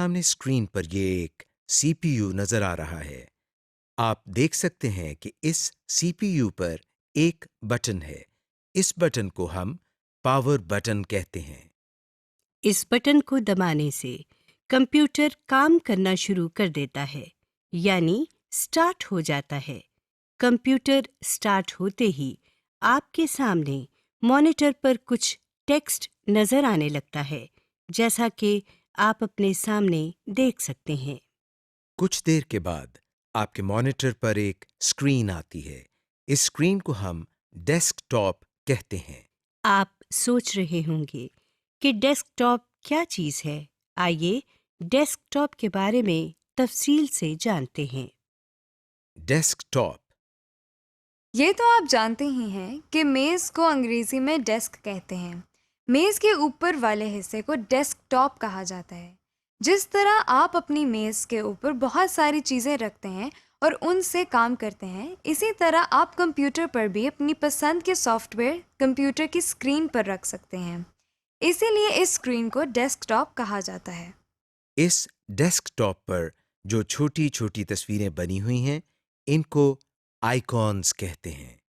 सामने स्क्रीन पर ये एक सीपीयू नजर आ रहा है। आप देख सकते हैं कि इस सीपीयू पर एक बटन है। इस बटन को हम पावर बटन कहते हैं। इस बटन को दबाने से कंप्यूटर काम करना शुरू कर देता है, यानी स्टार्ट हो जाता है। कंप्यूटर स्टार्ट होते ही आपके सामने मॉनिटर पर कुछ टेक्स्ट नजर आने लगता है, जैसा कि आप अपने सामने देख सकते हैं। कुछ देर के बाद आपके मॉनिटर पर एक स्क्रीन आती है। इस स्क्रीन को हम डेस्कटॉप कहते हैं। आप सोच रहे होंगे कि डेस्कटॉप क्या चीज़ है। आइए डेस्कटॉप के बारे में तफसील से जानते हैं। डेस्कटॉप ये तो आप जानते ही हैं कि मेज़ को अंग्रेज़ी में डेस्क कहते हैं। मेज़ के ऊपर वाले हिस्से को डेस्कटॉप कहा जाता है। जिस तरह आप अपनी मेज़ के ऊपर बहुत सारी चीज़ें रखते हैं और उनसे काम करते हैं, इसी तरह आप कंप्यूटर पर भी अपनी पसंद के सॉफ्टवेयर कंप्यूटर की स्क्रीन पर रख सकते हैं। इसीलिए इस स्क्रीन को डेस्कटॉप कहा जाता है। इस डेस्कटॉप पर जो छोटी-छोटी तस्वीरें बनी हुई हैं, इनको आइकॉन्स कहते हैं।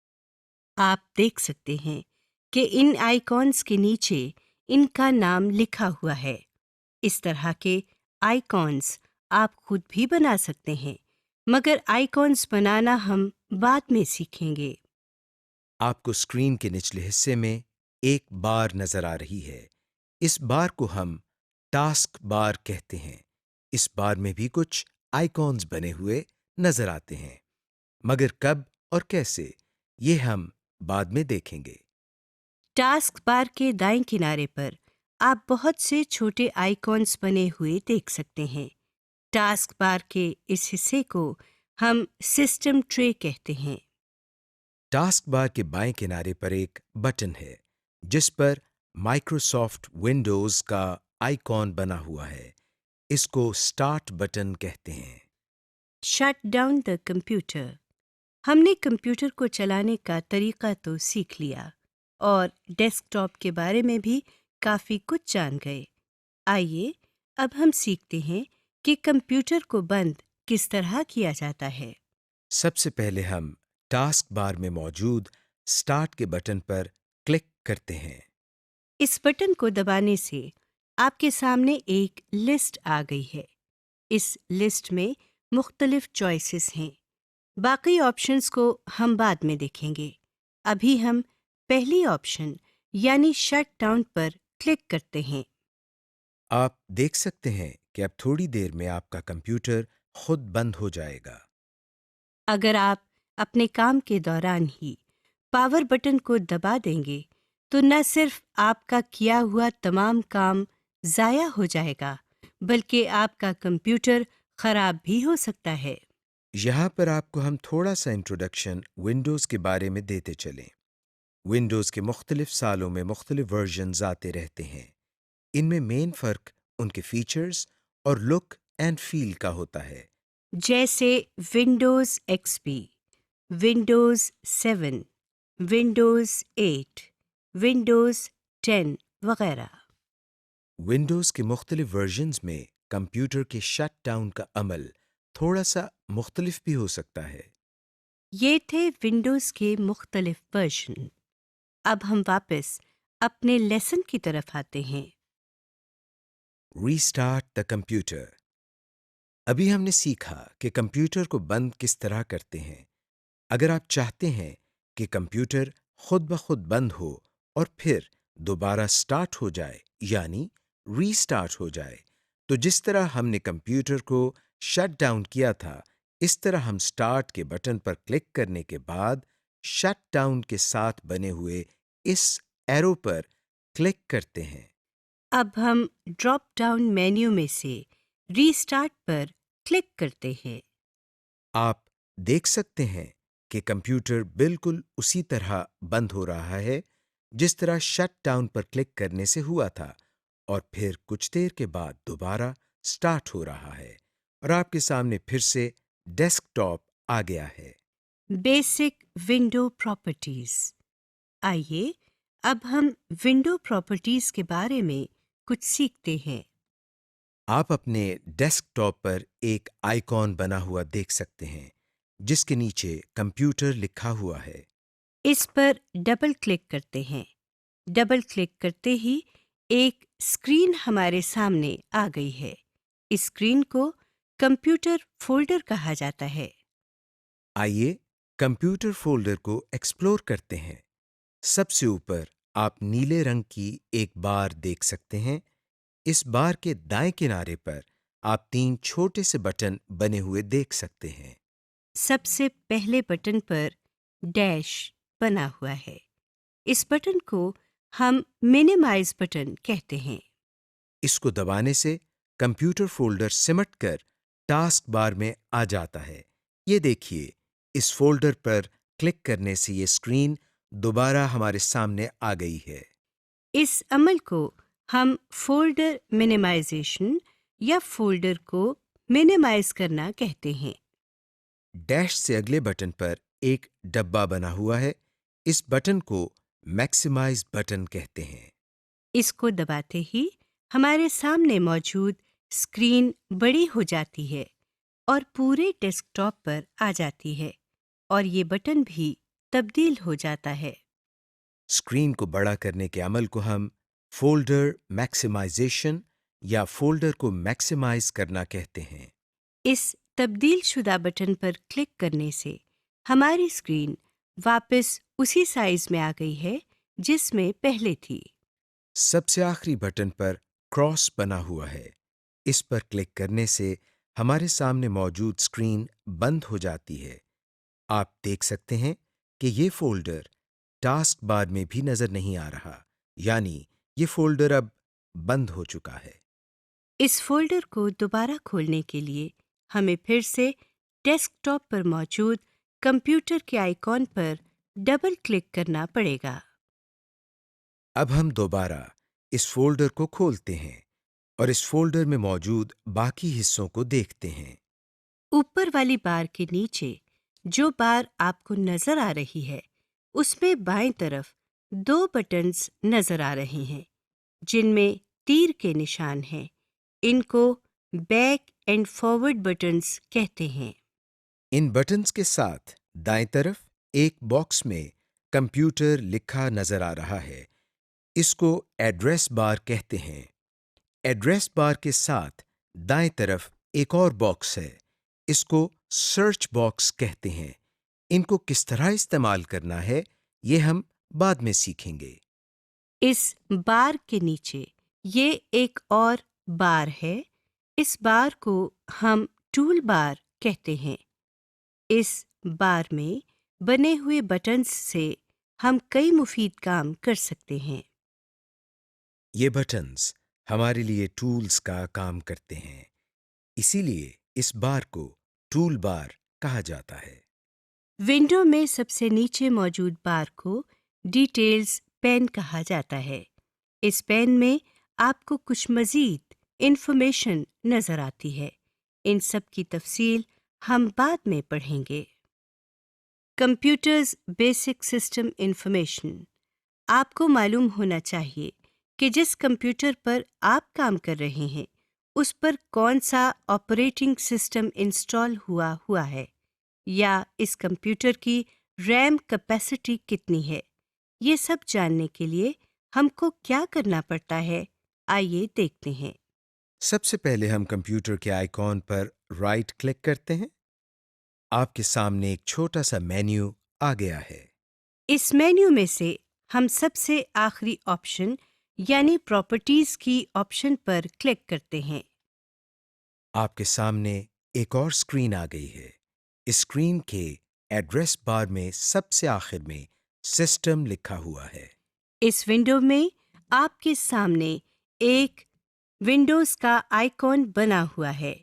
आप देख सकते हैं कि इन आइकॉन्स के नीचे इनका नाम लिखा हुआ है। इस तरह के आइकॉन्स आप खुद भी बना सकते हैं, मगर आइकॉन्स बनाना हम बाद में सीखेंगे। आपको स्क्रीन के निचले हिस्से में एक बार नजर आ रही है। इस बार को हम टास्क बार कहते हैं। इस बार में भी कुछ आइकॉन्स बने हुए नजर आते हैं, मगर कब और कैसे, ये हम बाद में देखेंगे। टास्क बार के दाएं किनारे पर आप बहुत से छोटे आइकॉन्स बने हुए देख सकते हैं। टास्क बार के इस हिस्से को हम सिस्टम ट्रे कहते हैं। टास्क बार के बाएं किनारे पर एक बटन है, जिस पर माइक्रोसॉफ्ट विंडोज का आइकॉन बना हुआ है। इसको स्टार्ट बटन कहते हैं। Shut down the computer. हमने कंप्यूटर को चलाने का तरीका तो सीख लिया और डेस्कटॉप के बारे में भी काफ़ी कुछ जान गए। आइए अब हम सीखते हैं कि कंप्यूटर को बंद किस तरह किया जाता है। सबसे पहले हम टास्क बार में मौजूद स्टार्ट के बटन पर क्लिक करते हैं। इस बटन को दबाने से आपके सामने एक लिस्ट आ गई है। इस लिस्ट में मुख्तलिफ चॉइसेस हैं। बाकी ऑप्शंस को हम बाद में देखेंगे। अभी हम पहली ऑप्शन यानी शट डाउन पर क्लिक करते हैं। आप देख सकते हैं कि अब थोड़ी देर में आपका कंप्यूटर खुद बंद हो जाएगा। अगर आप अपने काम के दौरान ही पावर बटन को दबा देंगे, तो न सिर्फ आपका किया हुआ तमाम काम ज़ाया हो जाएगा, बल्कि आपका कंप्यूटर खराब भी हो सकता है। यहाँ पर आपको हम थोड़ा सा इंट्रोडक्शन विंडोज़ के बारे में देते चलें। विंडोज़ के मुख्तलिफ सालों में मुख्तलिफ वर्जन्स आते रहते हैं। इनमें मेन फ़र्क उनके फीचर्स और लुक एंड फील का होता है। जैसे Windows XP, Windows 7, Windows 8, Windows 10 वगैरह। विंडोज़ के मुख्तलिफ वर्जन्स में कंप्यूटर के शट डाउन का अमल थोड़ा सा मुख्तलिफ भी हो सकता है। ये थे विंडोज़ के मुख्तलिफ वर्जन। अब हम वापस अपने लेसन की तरफ आते हैं। Restart the computer. अभी हमने सीखा कि कंप्यूटर को बंद किस तरह करते हैं। अगर आप चाहते हैं कि कंप्यूटर खुद ब खुद बंद हो और फिर दोबारा स्टार्ट हो जाए, यानी रीस्टार्ट हो जाए, तो जिस तरह हमने कंप्यूटर को शट डाउन किया था, इस तरह हम स्टार्ट के बटन पर क्लिक करने के बाद शट डाउन के साथ बने हुए इस एरो पर क्लिक करते हैं। अब हम ड्रॉप डाउन मेन्यू में से रीस्टार्ट पर क्लिक करते हैं। आप देख सकते हैं कि कंप्यूटर बिल्कुल उसी तरह बंद हो रहा है जिस तरह शट डाउन पर क्लिक करने से हुआ था, और फिर कुछ देर के बाद दोबारा स्टार्ट हो रहा है और आपके सामने फिर से डेस्कटॉप आ गया है। Basic window properties. आइए अब हम विंडो प्रॉपर्टीज के बारे में कुछ सीखते हैं। आप अपने डेस्कटॉप पर एक आइकॉन बना हुआ देख सकते हैं जिसके नीचे कंप्यूटर लिखा हुआ है। इस पर डबल क्लिक करते हैं। डबल क्लिक करते ही एक स्क्रीन हमारे सामने आ गई है। इस स्क्रीन को कंप्यूटर फोल्डर कहा जाता है। आइए कंप्यूटर फोल्डर को एक्सप्लोर करते हैं। सबसे ऊपर आप नीले रंग की एक बार देख सकते हैं। इस बार के दाएं किनारे पर आप 3 छोटे से बटन बने हुए देख सकते हैं। सबसे पहले बटन पर डैश बना हुआ है। इस बटन को हम मिनिमाइज बटन कहते हैं। इसको दबाने से कंप्यूटर फोल्डर सिमटकर टास्क बार में आ जाता है। ये देखिए, इस फोल्डर पर क्लिक करने से ये स्क्रीन दोबारा हमारे सामने आ गई है। इस अमल को हम फोल्डर मिनिमाइजेशन या फोल्डर को मिनिमाइज करना कहते हैं। डैश से अगले बटन पर एक डब्बा बना हुआ है। इस बटन को मैक्सिमाइज बटन कहते हैं। इसको दबाते ही हमारे सामने मौजूद स्क्रीन बड़ी हो जाती है और पूरे डेस्कटॉप पर आ जाती है और ये बटन भी तब्दील हो जाता है। स्क्रीन को बड़ा करने के अमल को हम फोल्डर मैक्सिमाइजेशन या फोल्डर को मैक्सिमाइज करना कहते हैं। इस तब्दील शुदा बटन पर क्लिक करने से हमारी स्क्रीन वापस उसी साइज में आ गई है जिसमें पहले थी। सबसे आखिरी बटन पर क्रॉस बना हुआ है। इस पर क्लिक करने से हमारे सामने मौजूद स्क्रीन बंद हो जाती है। आप देख सकते हैं कि ये फोल्डर टास्क बार में भी नजर नहीं आ रहा, यानी ये फोल्डर अब बंद हो चुका है। इस फोल्डर को दोबारा खोलने के लिए हमें फिर से डेस्कटॉप पर मौजूद कंप्यूटर के आइकॉन पर डबल क्लिक करना पड़ेगा। अब हम दोबारा इस फोल्डर को खोलते हैं और इस फोल्डर में मौजूद बाकी हिस्सों को देखते हैं। ऊपर वाली बार के नीचे जो बार आपको नजर आ रही है उसमें बाएं तरफ 2 बटन्स नजर आ रहे हैं जिनमें तीर के निशान हैं। इनको बैक एंड फॉरवर्ड बटन्स कहते हैं। इन बटन्स के साथ दाएं तरफ एक बॉक्स में कंप्यूटर लिखा नजर आ रहा है। इसको एड्रेस बार कहते हैं। एड्रेस बार के साथ दाएं तरफ एक और बॉक्स है। इसको सर्च बॉक्स कहते हैं। इनको किस तरह इस्तेमाल करना है, ये हम बाद में सीखेंगे। इस बार के नीचे ये एक और बार है। इस बार को हम टूल बार कहते हैं। इस बार में बने हुए बटन्स से हम कई मुफीद काम कर सकते हैं। ये बटन्स हमारे लिए टूल्स का काम करते हैं, इसीलिए इस बार को टूल बार कहा जाता है। विंडो में सबसे नीचे मौजूद बार को डिटेल्स पेन कहा जाता है। इस पेन में आपको कुछ मज़ीद इंफॉर्मेशन नज़र आती है। इन सब की तफसील हम बाद में पढ़ेंगे। Computers basic system information. आपको मालूम होना चाहिए कि जिस कंप्यूटर पर आप काम कर रहे हैं उस पर कौन सा ऑपरेटिंग सिस्टम इंस्टॉल हुआ है या इस कंप्यूटर की रैम कैपेसिटी कितनी है। ये सब जानने के लिए हमको क्या करना पड़ता है, आइए देखते हैं। सबसे पहले हम कंप्यूटर के आइकॉन पर राइट क्लिक करते हैं। आपके सामने एक छोटा सा मेन्यू आ गया है। इस मेन्यू में से हम सबसे आखिरी ऑप्शन यानी प्रॉपर्टीज की ऑप्शन पर क्लिक करते हैं। आपके सामने एक और स्क्रीन आ गई है। इस स्क्रीन के एड्रेस बार में सबसे आखिर में सिस्टम लिखा हुआ है। इस विंडो में आपके सामने एक विंडोज का आइकॉन बना हुआ है।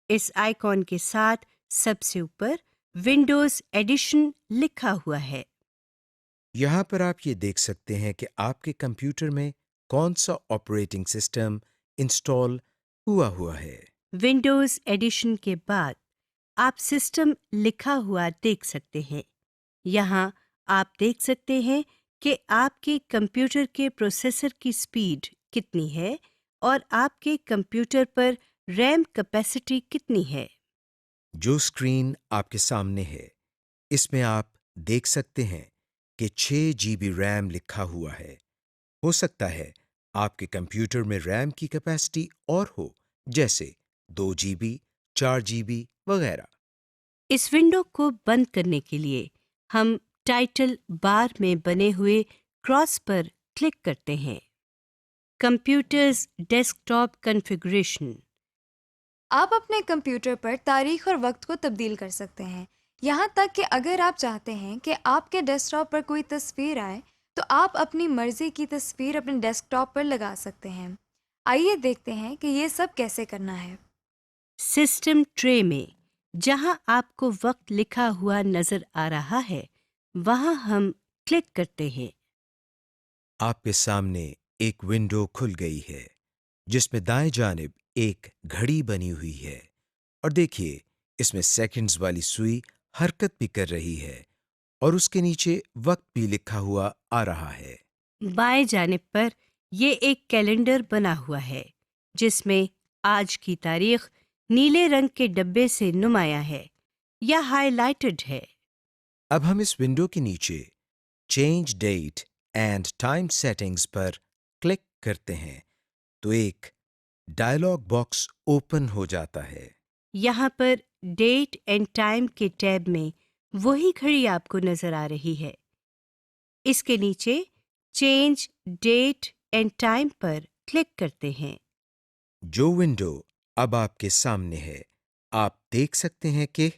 इस आइकॉन के साथ सबसे ऊपर विंडोज एडिशन लिखा हुआ है। यहाँ पर आप ये देख सकते हैं कि आपके कंप्यूटर में कौन सा ऑपरेटिंग सिस्टम इंस्टॉल हुआ है। विंडोज एडिशन के बाद आप सिस्टम लिखा हुआ देख सकते हैं। यहाँ आप देख सकते हैं कि आपके कंप्यूटर के प्रोसेसर की स्पीड कितनी है और आपके कंप्यूटर पर रैम कैपेसिटी कितनी है? जो स्क्रीन आपके सामने है, इसमें आप देख सकते हैं कि 6 जीबी रैम लिखा हुआ है। हो सकता है आपके कंप्यूटर में रैम की कैपेसिटी और हो, जैसे 2 जीबी, 4 जीबी वगैरह। इस विंडो को बंद करने के लिए हम टाइटल बार में बने हुए क्रॉस पर क्लिक करते हैं। Computers desktop configuration. आप अपने कंप्यूटर पर तारीख और वक्त को तब्दील कर सकते हैं, यहाँ तक कि अगर आप चाहते हैं कि आपके डेस्कटॉप पर कोई तस्वीर आए, तो आप अपनी मर्जी की तस्वीर अपने डेस्कटॉप पर लगा सकते हैं। आइए देखते हैं कि ये सब कैसे करना है। सिस्टम ट्रे में जहां आपको वक्त लिखा हुआ नजर आ रहा है, वहां हम क्लिक करते हैं। आपके सामने एक विंडो खुल गई है, जिसमें दाएं जानिब एक घड़ी बनी हुई है। और देखिए, इसमें सेकंड्स वाली सुई हरकत भी कर रही है और उसके नीचे वक्त भी लिखा हुआ आ रहा है। बाएं जानिब पर ये एक कैलेंडर बना हुआ है, जिसमें आज की तारीख नीले रंग के डब्बे से नुमाया है या हाइलाइटेड है। अब हम इस विंडो के नीचे change date and time settings पर क्लिक करते हैं तो एक डायलॉग बॉक्स ओपन हो जाता है। यहाँ पर डेट एंड टाइम के टैब में वही घड़ी आपको नजर आ रही है। इसके नीचे चेंज डेट एंड टाइम पर क्लिक करते हैं। जो विंडो अब आपके सामने है, आप देख सकते हैं कि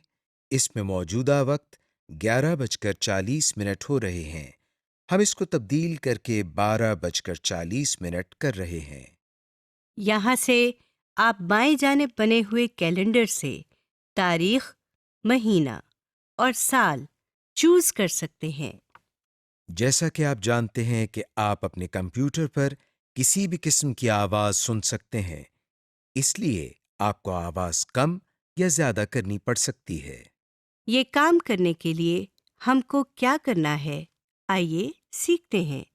इसमें मौजूदा वक्त 11:40 हो रहे हैं। हम इसको तब्दील करके 12:40 कर रहे हैं। यहाँ से आप बाएं जाने बने हुए कैलेंडर से तारीख, महीना और साल चूज कर सकते हैं। जैसा कि आप जानते हैं कि आप अपने कंप्यूटर पर किसी भी किस्म की आवाज़ सुन सकते हैं, इसलिए आपको आवाज़ कम या ज़्यादा करनी पड़ सकती है। ये काम करने के लिए हमको क्या करना है, आइए सीखते हैं।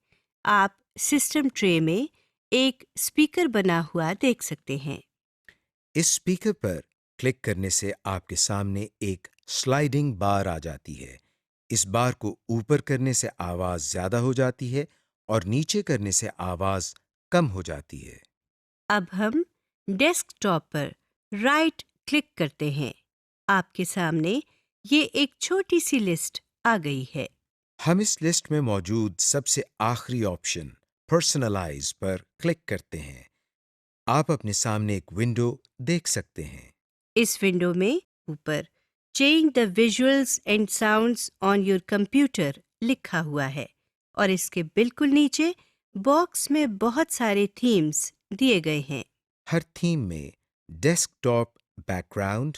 आप सिस्टम ट्रे में एक स्पीकर बना हुआ देख सकते हैं। इस स्पीकर पर क्लिक करने से आपके सामने एक स्लाइडिंग बार आ जाती है। इस बार को ऊपर करने से आवाज़ ज़्यादा हो जाती है और नीचे करने से आवाज़ कम हो जाती है। अब हम डेस्कटॉप पर राइट क्लिक करते हैं। आपके सामने ये एक छोटी सी लिस्ट आ गई है। हम इस लिस्ट में मौजूद सबसे आखिरी ऑप्शन पर्सनलाइज पर क्लिक करते हैं। आप अपने सामने एक विंडो देख सकते हैं। इस विंडो में ऊपर change the visuals and sounds on your computer लिखा हुआ है और इसके बिल्कुल नीचे बॉक्स में बहुत सारे थीम्स दिए गए हैं। हर थीम में desktop background,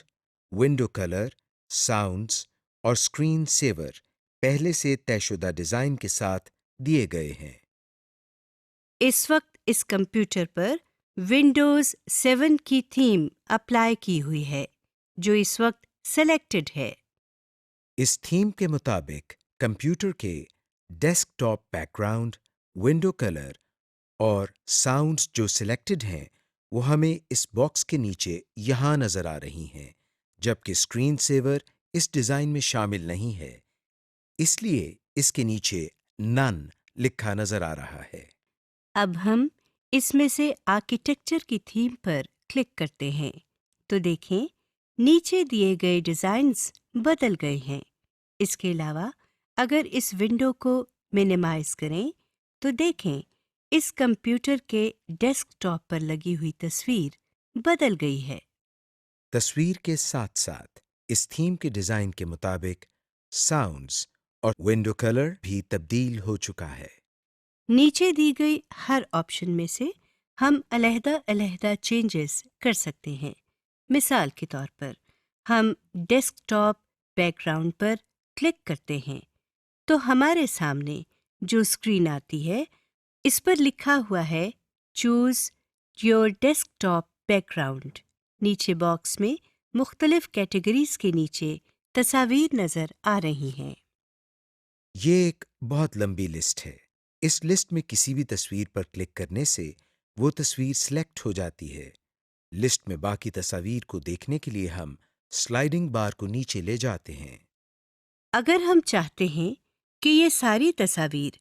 window colour, sounds और स्क्रीन सेवर पहले से तयशुदा डिज़ाइन के साथ दिए गए हैं। इस वक्त इस कंप्यूटर पर विंडोज 7 की थीम अप्लाई की हुई है, जो इस वक्त सेलेक्टेड है। इस थीम के मुताबिक कंप्यूटर के डेस्कटॉप बैकग्राउंड, विंडो कलर और साउंड्स जो सिलेक्टेड हैं, वो हमें इस बॉक्स के नीचे यहाँ नज़र आ रही हैं, जबकि स्क्रीन सेवर इस डिज़ाइन में शामिल नहीं है, इसलिए इसके नीचे नन लिखा नज़र आ रहा है। अब हम इसमें से आर्किटेक्चर की थीम पर क्लिक करते हैं तो देखें, नीचे दिए गए डिज़ाइंस बदल गए हैं। इसके अलावा अगर इस विंडो को मिनिमाइज करें तो देखें, इस कंप्यूटर के डेस्कटॉप पर लगी हुई तस्वीर बदल गई है। तस्वीर के साथ साथ इस थीम के डिज़ाइन के मुताबिक साउंड्स और विंडो कलर भी तब्दील हो चुका है। नीचे दी गई हर ऑप्शन में से हम अलहदा-अलहदा चेंजेस कर सकते हैं। मिसाल के तौर पर हम डेस्कटॉप बैकग्राउंड पर क्लिक करते हैं तो हमारे सामने जो स्क्रीन आती है, इस पर लिखा हुआ है चूज योर डेस्कटॉप बैकग्राउंड। नीचे बॉक्स में मुख्तलिफ कैटेगरीज के नीचे तस्वीर नज़र आ रही हैं। ये एक बहुत लंबी लिस्ट है। इस लिस्ट में किसी भी तस्वीर पर क्लिक करने से वो तस्वीर सिलेक्ट हो जाती है। लिस्ट में बाकी तस्वीर को देखने के लिए हम स्लाइडिंग बार को नीचे ले जाते हैं। अगर हम चाहते हैं कि ये सारी तस्वीर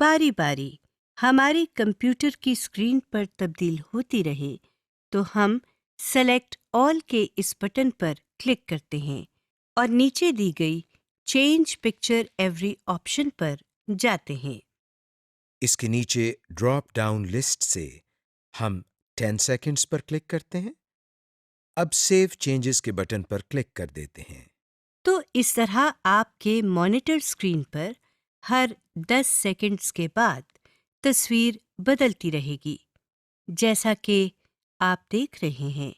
बारी बारी हमारे कंप्यूटर की स्क्रीन पर तब्दील होती रहे, तो हम सेलेक्ट ऑल के इस बटन पर क्लिक करते हैं और नीचे दी गई चेंज पिक्चर एवरी ऑप्शन पर जाते हैं। इसके नीचे ड्रॉप डाउन लिस्ट से हम 10 सेकंड्स पर क्लिक करते हैं। अब सेव चेंजेस के बटन पर क्लिक कर देते हैं। तो इस तरह आपके मॉनिटर स्क्रीन पर हर 10 सेकंड्स के बाद तस्वीर बदलती रहेगी, जैसा कि आप देख रहे हैं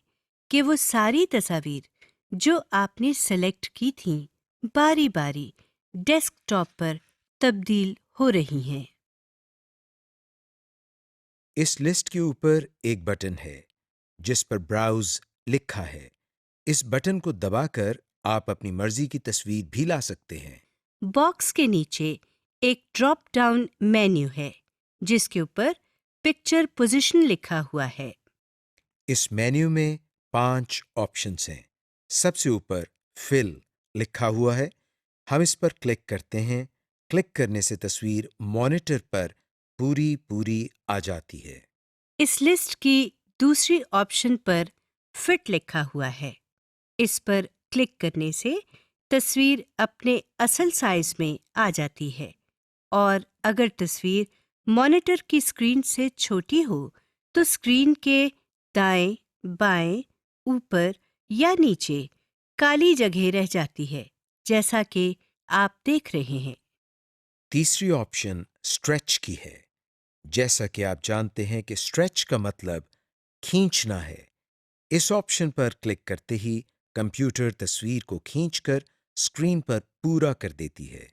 कि वो सारी तस्वीर जो आपने सेलेक्ट की थीं बारी बारी डेस्कटॉप पर तब्दील हो रही हैं। इस लिस्ट के ऊपर एक बटन है जिस पर ब्राउज लिखा है। इस बटन को दबाकर आप अपनी मर्जी की तस्वीर भी ला सकते हैं। बॉक्स के नीचे एक ड्रॉप डाउन मेन्यू है जिसके ऊपर पिक्चर पोजीशन लिखा हुआ है। इस मेन्यू में 5 ऑप्शंस हैं। सबसे ऊपर फिल लिखा हुआ है। हम इस पर क्लिक करते हैं। क्लिक करने से तस्वीर मॉनिटर पर पूरी पूरी आ जाती है। इस लिस्ट की दूसरी ऑप्शन पर फिट लिखा हुआ है। इस पर क्लिक करने से तस्वीर अपने असल साइज में आ जाती है, और अगर तस्वीर मॉनिटर की स्क्रीन से छोटी हो तो स्क्रीन के दाएं, बाएं, ऊपर या नीचे काली जगह रह जाती है, जैसा कि आप देख रहे हैं। तीसरी ऑप्शन स्ट्रेच की है। जैसा कि आप जानते हैं कि स्ट्रेच का मतलब खींचना है। इस ऑप्शन पर क्लिक करते ही कंप्यूटर तस्वीर को खींचकर स्क्रीन पर पूरा कर देती है।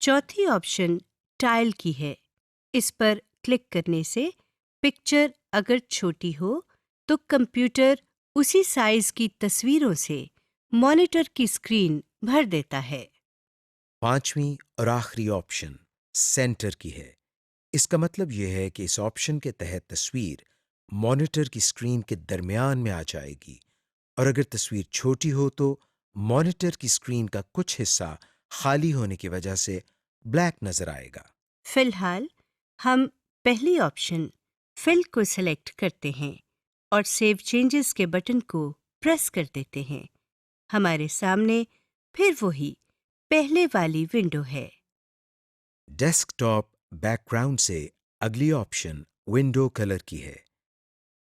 चौथी ऑप्शन टाइल की है। इस पर क्लिक करने से पिक्चर अगर छोटी हो तो कंप्यूटर उसी साइज की तस्वीरों से मॉनिटर की स्क्रीन भर देता है। पांचवी और आखिरी ऑप्शन सेंटर की है। इसका मतलब यह है कि इस ऑप्शन के तहत तस्वीर मॉनिटर की स्क्रीन के दरमियान में आ जाएगी, और अगर तस्वीर छोटी हो तो मॉनिटर की स्क्रीन का कुछ हिस्सा खाली होने की वजह से ब्लैक नजर आएगा। फिलहाल हम पहली ऑप्शन फिल को सिलेक्ट करते हैं और सेव चेंजेस के बटन को प्रेस कर देते हैं। हमारे सामने फिर वही पहले वाली विंडो है। डेस्कटॉप बैकग्राउंड से अगली ऑप्शन विंडो कलर की है,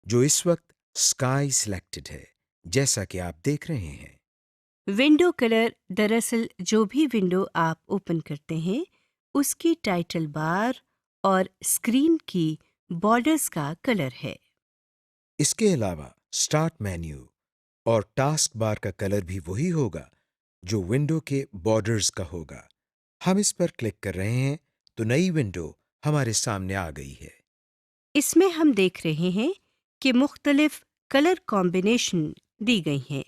जो इस वक्त स्काई सिलेक्टेड है, जैसा कि आप देख रहे हैं। विंडो कलर दरअसल जो भी विंडो आप ओपन करते हैं उसकी टाइटल बार और स्क्रीन की बॉर्डर्स का कलर है। इसके अलावा स्टार्ट मेन्यू और टास्क बार का कलर भी वही होगा जो विंडो के बॉर्डर्स का होगा। हम इस पर क्लिक कर रहे हैं तो नई विंडो हमारे सामने आ गई है। इसमें हम देख रहे हैं कि मुख्तलिफ कलर कॉम्बिनेशन दी गई हैं।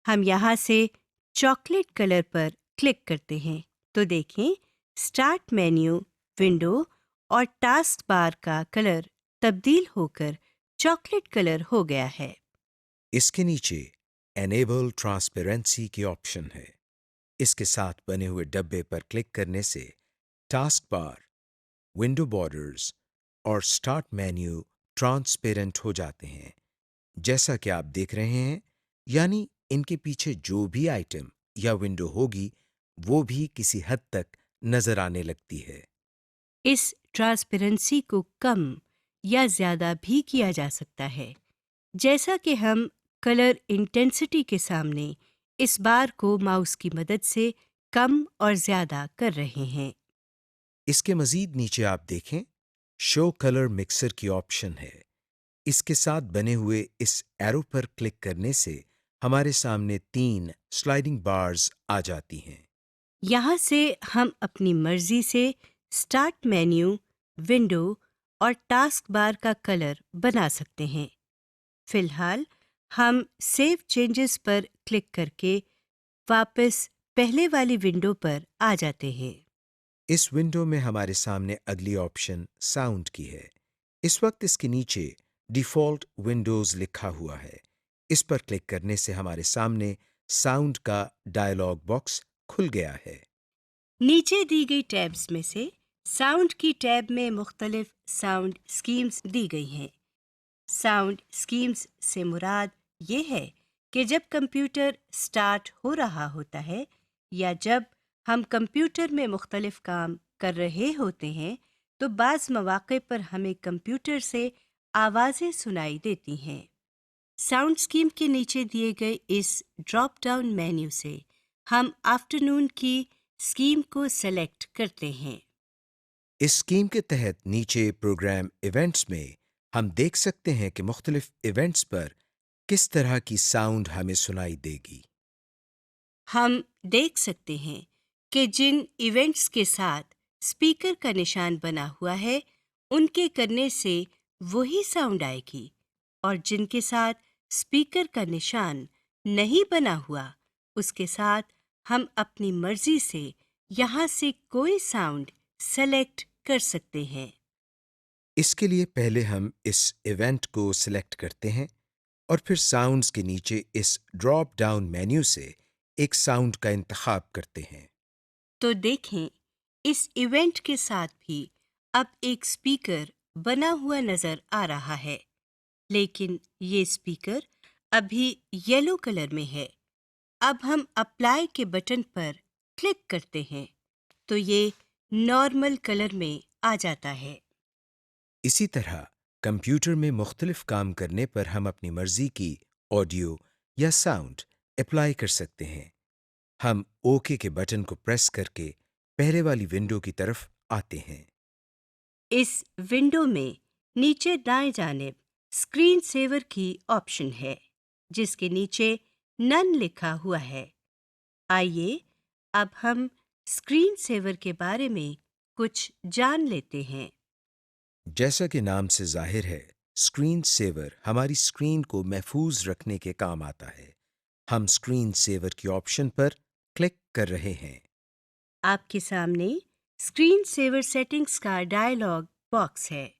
हम यहाँ से चॉकलेट कलर पर क्लिक करते हैं तो देखें स्टार्ट मेन्यू, विंडो और टास्क बार का कलर तब्दील होकर चॉकलेट कलर हो गया है। इसके नीचे एनेबल ट्रांसपेरेंसी की ऑप्शन है। इसके साथ बने हुए डब्बे पर क्लिक करने से टास्क बार, विंडो बॉर्डर्स और स्टार्ट मेन्यू ट्रांसपेरेंट हो जाते हैं, जैसा कि आप देख रहे हैं। यानी इनके पीछे जो भी आइटम या विंडो होगी वो भी किसी हद तक नजर आने लगती है। इस ट्रांसपेरेंसी को कम या ज़्यादा भी किया जा सकता है, जैसा कि हम कलर इंटेंसिटी के सामने इस बार को माउस की मदद से कम और ज़्यादा कर रहे हैं। इसके मजीद नीचे आप देखें शो कलर मिक्सर की ऑप्शन है। इसके साथ बने हुए इस एरो पर क्लिक करने से हमारे सामने 3 स्लाइडिंग बार्स आ जाती हैं। यहाँ से हम अपनी मर्जी से स्टार्ट मेन्यू, विंडो और टास्क बार का कलर बना सकते हैं। फिलहाल हम सेव चेंजेस पर क्लिक करके वापस पहले वाली विंडो पर आ जाते हैं। इस विंडो में हमारे सामने अगली ऑप्शन साउंड की है। इस वक्त इसके नीचे डिफ़ॉल्ट विंडोज़ लिखा हुआ है। इस पर क्लिक करने से हमारे सामने साउंड का डायलॉग बॉक्स खुल गया है। नीचे दी गई टैब्स में से साउंड की टैब में मुख्तलिफ साउंड स्कीम्स दी गई हैं। साउंड स्कीम्स से मुराद ये है कि जब कंप्यूटर स्टार्ट हो रहा होता है या जब हम कंप्यूटर में मुख्तलिफ काम कर रहे होते हैं तो बाज़ मौक़े पर हमें कंप्यूटर से आवाज़ें सुनाई देती हैं। साउंड स्कीम के नीचे दिए गए इस ड्रॉप डाउन मेन्यू से हम आफ्टरनून की स्कीम को सेलेक्ट करते हैं। इस स्कीम के तहत नीचे प्रोग्राम इवेंट्स में हम देख सकते हैं कि मुख्तलिफ इवेंट्स पर किस तरह की साउंड हमें सुनाई देगी। हम देख सकते हैं कि जिन इवेंट्स के साथ स्पीकर का निशान बना हुआ है उनके करने से वही साउंड आएगी और जिनके साथ स्पीकर का निशान नहीं बना हुआ उसके साथ हम अपनी मर्जी से यहाँ से कोई साउंड सेलेक्ट कर सकते हैं। इसके लिए पहले हम इस इवेंट को सिलेक्ट करते हैं और फिर साउंड्स के नीचे इस ड्रॉप डाउन मेन्यू से एक साउंड का इंतखाब करते हैं। तो देखें, इस इवेंट के साथ भी अब एक स्पीकर बना हुआ नजर आ रहा है, लेकिन ये स्पीकर अभी येलो कलर में है। अब हम अप्लाई के बटन पर क्लिक करते हैं तो ये नॉर्मल कलर में आ जाता है। इसी तरह कंप्यूटर में मुख्तलिफ काम करने पर हम अपनी मर्जी की ऑडियो या साउंड अप्लाई कर सकते हैं। हम ओके के बटन को प्रेस करके पहले वाली विंडो की तरफ आते हैं। इस विंडो में नीचे दाएं जानिब स्क्रीन सेवर की ऑप्शन है जिसके नीचे नन लिखा हुआ है। आइए अब हम स्क्रीन सेवर के बारे में कुछ जान लेते हैं। जैसा कि नाम से जाहिर है, स्क्रीन सेवर हमारी स्क्रीन को महफूज रखने के काम आता है। हम स्क्रीन सेवर की ऑप्शन पर क्लिक कर रहे हैं। आपके सामने स्क्रीन सेवर सेटिंग्स का डायलॉग बॉक्स है।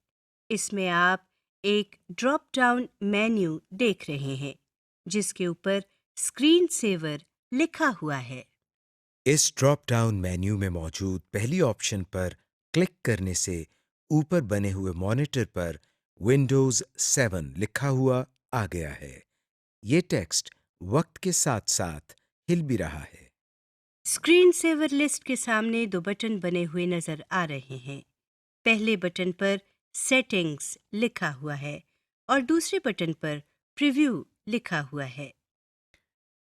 इसमें आप एक ड्रॉप डाउन मेन्यू देख रहे हैं जिसके ऊपर स्क्रीन सेवर लिखा हुआ है। इस ड्रॉप डाउन मेन्यू में मौजूद पहली ऑप्शन पर क्लिक करने से ऊपर बने हुए मॉनिटर पर विंडोज़ 7 लिखा हुआ आ गया है। ये टेक्स्ट वक्त के साथ साथ हिल भी रहा है। स्क्रीन सेवर लिस्ट के सामने दो बटन बने हुए नजर आ रहे हैं। पहले बटन पर सेटिंग्स लिखा हुआ है और दूसरे बटन पर प्रीव्यू लिखा हुआ है।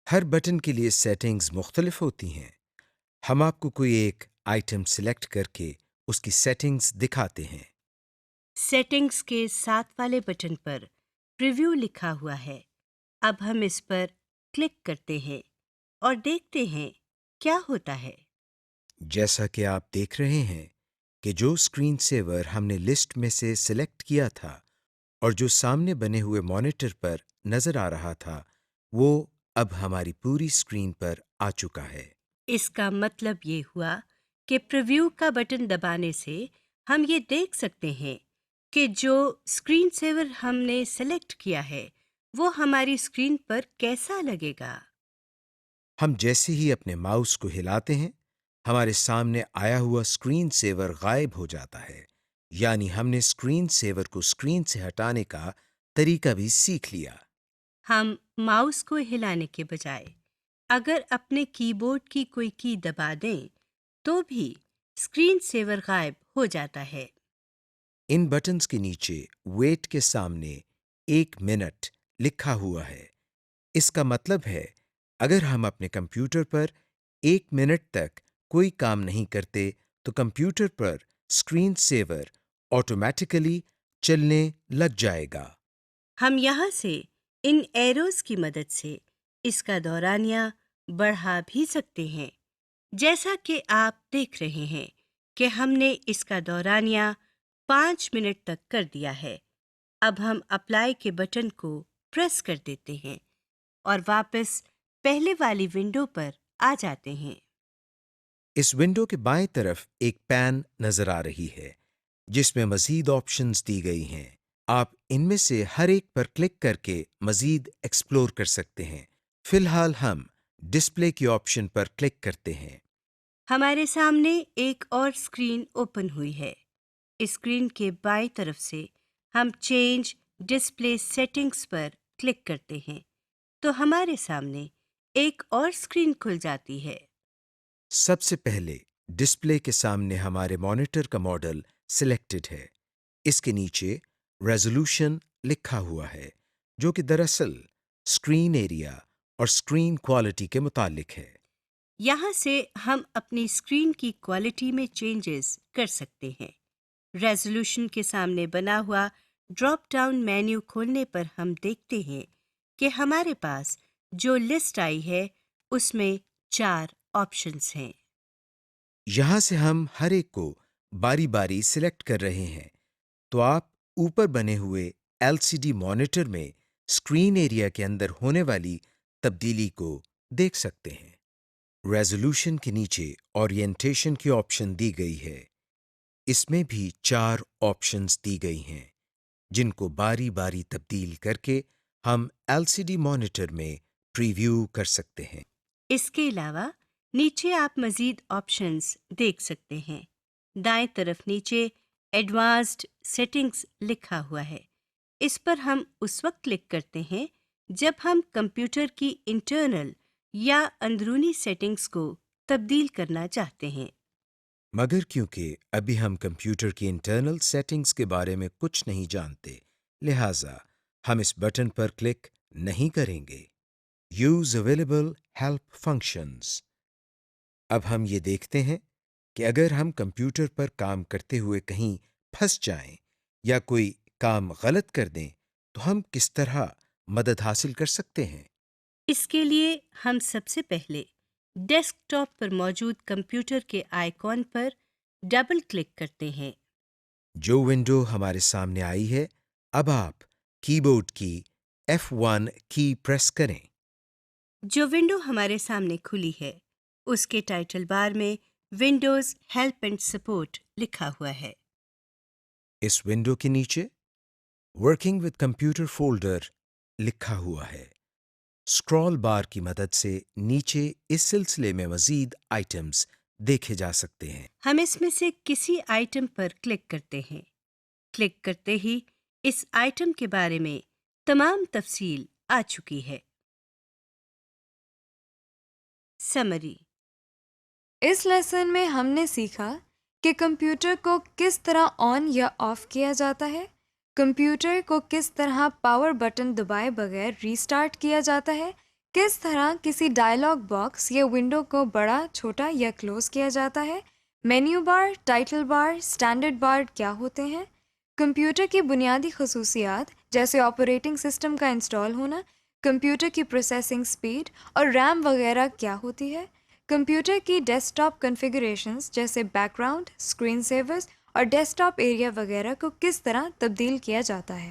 हर बटन के लिए सेटिंग्स मुख्तलिफ होती हैं। हम आपको कोई एक आइटम सिलेक्ट करके उसकी सेटिंग्स दिखाते हैं। सेटिंग्स के साथ वाले बटन पर प्रीव्यू लिखा हुआ है। अब हम इस पर क्लिक करते हैं और देखते हैं क्या होता है। जैसा कि आप देख रहे हैं कि जो स्क्रीन सेवर हमने लिस्ट में से सिलेक्ट किया था और जो सामने बने हुए मॉनिटर पर नजर आ रहा था, वो अब हमारी पूरी स्क्रीन पर आ चुका है। इसका मतलब ये हुआ कि प्रीव्यू का बटन दबाने से हम ये देख सकते हैं कि जो स्क्रीन सेवर हमने सेलेक्ट किया है वो हमारी स्क्रीन पर कैसा लगेगा। हम जैसे ही अपने माउस को हिलाते हैं, हमारे सामने आया हुआ स्क्रीन सेवर गायब हो जाता है। यानी हमने स्क्रीन सेवर को स्क्रीन से हटाने का तरीका भी सीख लिया। हम माउस को हिलाने के बजाय अगर अपने कीबोर्ड की कोई की दबा दें तो भी स्क्रीन सेवर गायब हो जाता है। इन बटन्स के नीचे वेट के सामने 1 मिनट लिखा हुआ है। इसका मतलब है अगर हम अपने कंप्यूटर पर 1 मिनट तक कोई काम नहीं करते तो कंप्यूटर पर स्क्रीन सेवर ऑटोमेटिकली चलने लग जाएगा। हम यहाँ से इन एरोज की मदद से इसका दौरानिया बढ़ा भी सकते हैं। जैसा कि आप देख रहे हैं कि हमने इसका दौरानिया 5 मिनट तक कर दिया है। अब हम अप्लाई के बटन को प्रेस कर देते हैं और वापस पहले वाली विंडो पर आ जाते हैं। इस विंडो के बाएं तरफ एक पैन नजर आ रही है जिसमें मजीद ऑप्शंस दी गई हैं। आप इनमें से हर एक पर क्लिक करके मजीद एक्सप्लोर कर सकते हैं। फिलहाल हम डिस्प्ले की ऑप्शन पर क्लिक करते हैं। हमारे सामने एक और स्क्रीन ओपन हुई है। स्क्रीन के बाईं तरफ से हम चेंज डिस्प्ले सेटिंग्स पर क्लिक करते हैं तो हमारे सामने एक और स्क्रीन खुल जाती है। सबसे पहले डिस्प्ले के सामने हमारे मॉनिटर का मॉडल सिलेक्टेड है। इसके नीचे रेजोल्यूशन लिखा हुआ है, जो कि दरअसल स्क्रीन एरिया और स्क्रीन क्वालिटी के मुतालिक है। यहाँ से हम अपनी स्क्रीन की क्वालिटी में चेंजेस कर सकते हैं। रेजोल्यूशन के सामने बना हुआ ड्रॉप डाउन मेन्यू खोलने पर हम देखते हैं कि हमारे पास जो लिस्ट आई है उसमें 4 ऑप्शंस हैं। यहाँ से हम हर एक को बारी बारी सिलेक्ट कर रहे हैं, तो आप ऊपर बने हुए एलसीडी मॉनिटर में स्क्रीन एरिया के अंदर होने वाली तब्दीली को देख सकते हैं। रेजोल्यूशन के नीचे ओरिएंटेशन की ऑप्शन दी गई है। इसमें भी 4 ऑप्शंस दी गई हैं, जिनको बारी बारी तब्दील करके हम एलसीडी मॉनिटर में प्रीव्यू कर सकते हैं। इसके अलावा नीचे आप मज़ीद ऑप्शंस देख सकते हैं। दाएं तरफ नीचे एडवांस्ड सेटिंग्स लिखा हुआ है। इस पर हम उस वक्त क्लिक करते हैं जब हम कंप्यूटर की इंटरनल या अंदरूनी सेटिंग्स को तब्दील करना चाहते हैं। मगर क्योंकि अभी हम कंप्यूटर की इंटरनल सेटिंग्स के बारे में कुछ नहीं जानते, लिहाजा हम इस बटन पर क्लिक नहीं करेंगे। Use available help functions. अब हम ये देखते हैं कि अगर हम कंप्यूटर पर काम करते हुए कहीं फंस जाएं या कोई काम गलत कर दें, तो हम किस तरह मदद हासिल कर सकते हैं। इसके लिए हम सबसे पहले डेस्कटॉप पर मौजूद कंप्यूटर के आइकॉन पर डबल क्लिक करते हैं। जो विंडो हमारे सामने आई है, अब आप कीबोर्ड की F1 की प्रेस करें। जो विंडो हमारे सामने खुली है उसके टाइटल बार में विंडोज़ हेल्प एंड सपोर्ट लिखा हुआ है। इस विंडो के नीचे वर्किंग विद कंप्यूटर फोल्डर लिखा हुआ है। स्क्रॉल बार की मदद से नीचे इस सिलसिले में मजीद आइटम्स देखे जा सकते हैं। हम इसमें से किसी आइटम पर क्लिक करते हैं। क्लिक करते ही इस आइटम के बारे में तमाम तफसील आ चुकी है। समरी। इस लेसन में हमने सीखा कि कंप्यूटर को किस तरह ऑन या ऑफ किया जाता है, कंप्यूटर को किस तरह पावर बटन दबाए बगैर रीस्टार्ट किया जाता है, किस तरह किसी डायलॉग बॉक्स या विंडो को बड़ा, छोटा या क्लोज किया जाता है, menu bar, title bar, standard bar क्या होते हैं, कंप्यूटर की बुनियादी खसूसियात जैसे ऑपरेटिंग सिस्टम का इंस्टॉल होना, कंप्यूटर की प्रोसेसिंग स्पीड और रैम वगैरह क्या होती है, कंप्यूटर की डेस्कटॉप कॉन्फ़िगरेशंस जैसे बैकग्राउंड, स्क्रीन सेवर्स और डेस्कटॉप एरिया वगैरह को किस तरह तब्दील किया जाता है।